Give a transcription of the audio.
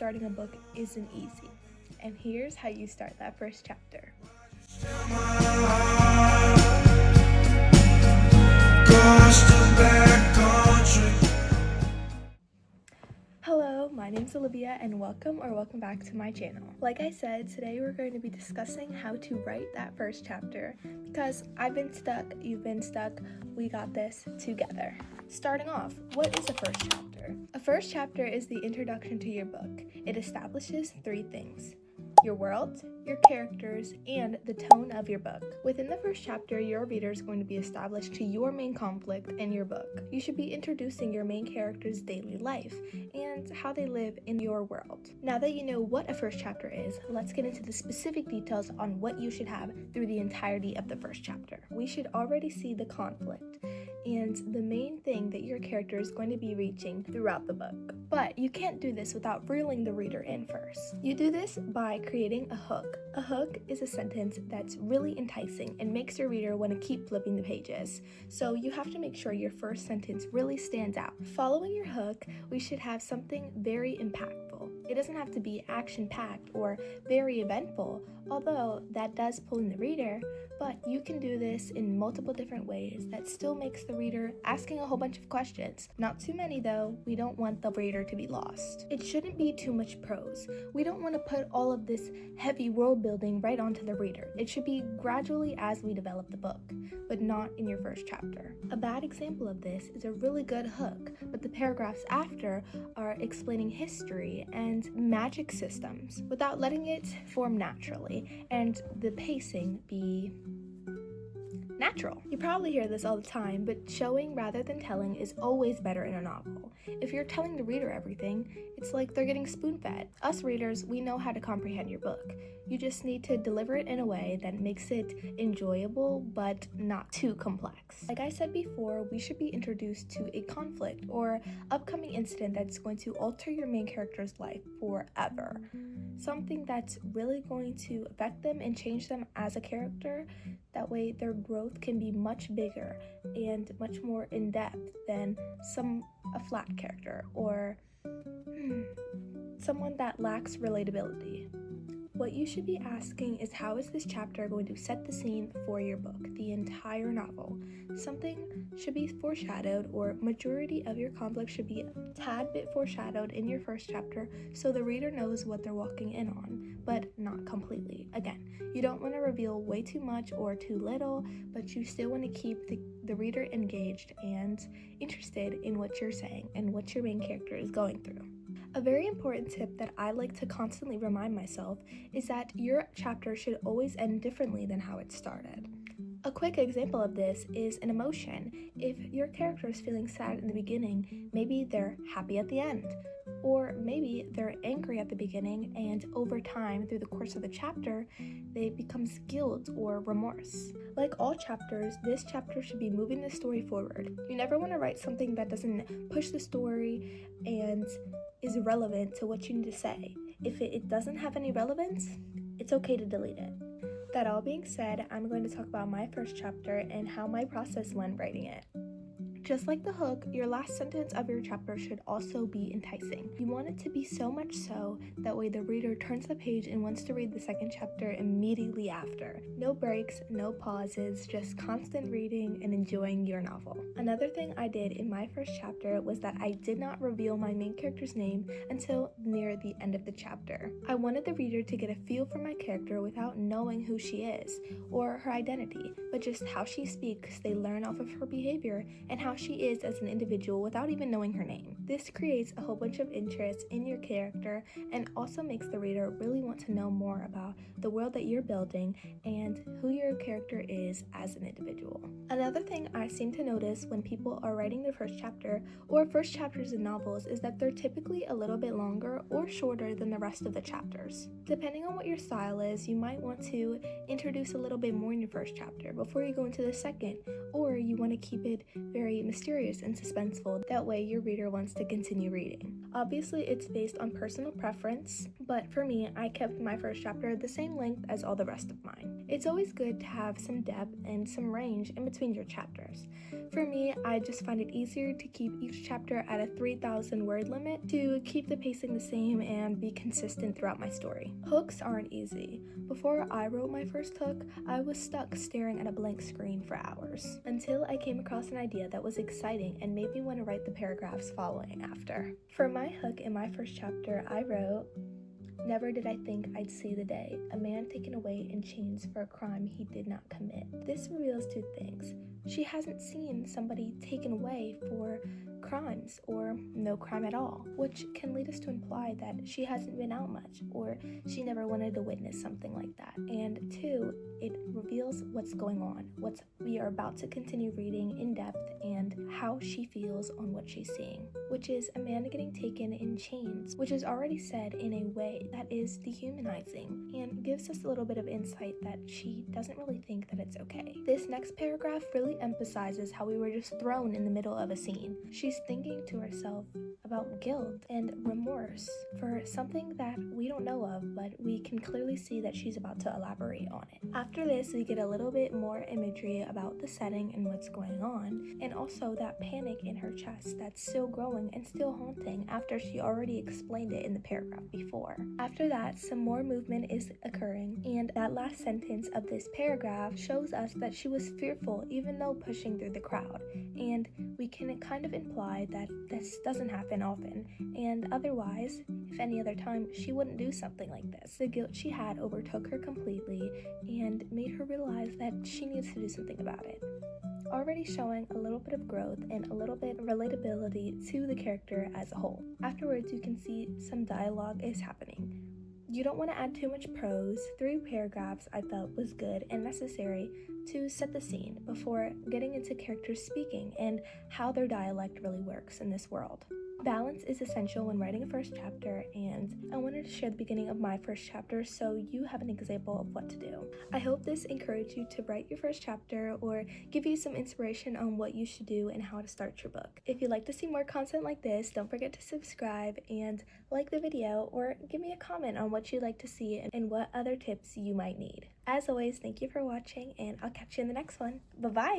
starting a book isn't easy, and here's how you start that first chapter. Hello, my name's Olivia and welcome back to my channel. Like I said, today we're going to be discussing how to write that first chapter because I've been stuck, you've been stuck, we got this together. Starting off, what is a first chapter? A first chapter is the introduction to your book. It establishes 3 things: your world, your characters, and the tone of your book. Within the first chapter, your reader is going to be established to your main conflict in your book. You should be introducing your main character's daily life and how they live in your world. Now that you know what a first chapter is, let's get into the specific details on what you should have through the entirety of the first chapter. We should already see the conflict and the main thing that your character is going to be reaching throughout the book. But you can't do this without reeling the reader in first. You do this by creating a hook. A hook is a sentence that's really enticing and makes your reader want to keep flipping the pages. So you have to make sure your first sentence really stands out. Following your hook, we should have something very impactful. It doesn't have to be action-packed or very eventful, although that does pull in the reader, but you can do this in multiple different ways that still makes the reader asking a whole bunch of questions. Not too many though, we don't want the reader to be lost. It shouldn't be too much prose. We don't want to put all of this heavy world building right onto the reader. It should be gradually as we develop the book, but not in your first chapter. A bad example of this is a really good hook, but the paragraphs after are explaining history and magic systems without letting it form naturally and the pacing be natural. You probably hear this all the time, but showing rather than telling is always better in a novel. If you're telling the reader everything, it's like they're getting spoon-fed. Us readers, we know how to comprehend your book. You just need to deliver it in a way that makes it enjoyable, but not too complex. Like I said before, we should be introduced to a conflict or upcoming incident that's going to alter your main character's life forever. Something that's really going to affect them and change them as a character. That way their growth can be much bigger and much more in-depth than a flat character or someone that lacks relatability. What you should be asking is, how is this chapter going to set the scene for your book, the entire novel? Something should be foreshadowed, or majority of your conflict should be a tad bit foreshadowed in your first chapter so the reader knows what they're walking in on, but not completely. Again, you don't want to reveal way too much or too little, but you still want to keep the reader engaged and interested in what you're saying and what your main character is going through. A very important tip that I like to constantly remind myself is that your chapter should always end differently than how it started. A quick example of this is an emotion. If your character is feeling sad in the beginning, maybe they're happy at the end. Or maybe they're angry at the beginning and over time, through the course of the chapter, they becomes guilt or remorse. Like all chapters, this chapter should be moving the story forward. You never want to write something that doesn't push the story and is relevant to what you need to say. If it doesn't have any relevance, it's okay to delete it. That all being said, I'm going to talk about my first chapter and how my process went writing it. Just like the hook, your last sentence of your chapter should also be enticing. You want it to be so much so that way the reader turns the page and wants to read the second chapter immediately after. No breaks, no pauses, just constant reading and enjoying your novel. Another thing I did in my first chapter was that I did not reveal my main character's name until near the end of the chapter. I wanted the reader to get a feel for my character without knowing who she is or her identity, but just how she speaks. They learn off of her behavior and how she is as an individual without even knowing her name. This creates a whole bunch of interest in your character and also makes the reader really want to know more about the world that you're building and who your character is as an individual. Another thing I seem to notice when people are writing their first chapter or first chapters in novels is that they're typically a little bit longer or shorter than the rest of the chapters. Depending on what your style is, you might want to introduce a little bit more in your first chapter before you go into the second, or you want to keep it very mysterious and suspenseful. That way your reader wants to continue reading. Obviously, it's based on personal preference, but for me, I kept my first chapter the same length as all the rest of mine. It's always good to have some depth and some range in between your chapters. For me, I just find it easier to keep each chapter at a 3,000 word limit to keep the pacing the same and be consistent throughout my story. Hooks aren't easy. Before I wrote my first hook, I was stuck staring at a blank screen for hours, until I came across an idea that was exciting and made me want to write the paragraphs following after. For my hook in my first chapter, I wrote, "Never did I think I'd see the day, a man taken away in chains for a crime he did not commit." This reveals two things. She hasn't seen somebody taken away for crimes or no crime at all, which can lead us to imply that she hasn't been out much or she never wanted to witness something like that. And two, it reveals what's going on, what we are about to continue reading in depth, and how she feels on what she's seeing, which is a man getting taken in chains, which is already said in a way that is dehumanizing and gives us a little bit of insight that she doesn't really think that it's okay. This next paragraph really emphasizes how we were just thrown in the middle of a scene. She's thinking to herself about guilt and remorse for something that we don't know of, but we can clearly see that she's about to elaborate on it. After this, we get a little bit more imagery about the setting and what's going on, and also that panic in her chest that's still growing and still haunting after she already explained it in the paragraph before. After that, some more movement is occurring, and that last sentence of this paragraph shows us that she was fearful even though pushing through the crowd, and we can kind of imply that this doesn't happen often, and otherwise, if any other time, she wouldn't do something like this. The guilt she had overtook her completely and made her realize that she needs to do something about it, already showing a little bit of growth and a little bit of relatability to the character as a whole. Afterwards, you can see some dialogue is happening. You don't want to add too much prose. 3 paragraphs I felt was good and necessary to set the scene before getting into characters speaking and how their dialect really works in this world. Balance is essential when writing a first chapter, and I wanted to share the beginning of my first chapter so you have an example of what to do. I hope this encouraged you to write your first chapter or give you some inspiration on what you should do and how to start your book. If you'd like to see more content like this, don't forget to subscribe and like the video, or give me a comment on what you'd like to see and what other tips you might need. As always, thank you for watching, and I'll catch you in the next one. Bye-bye!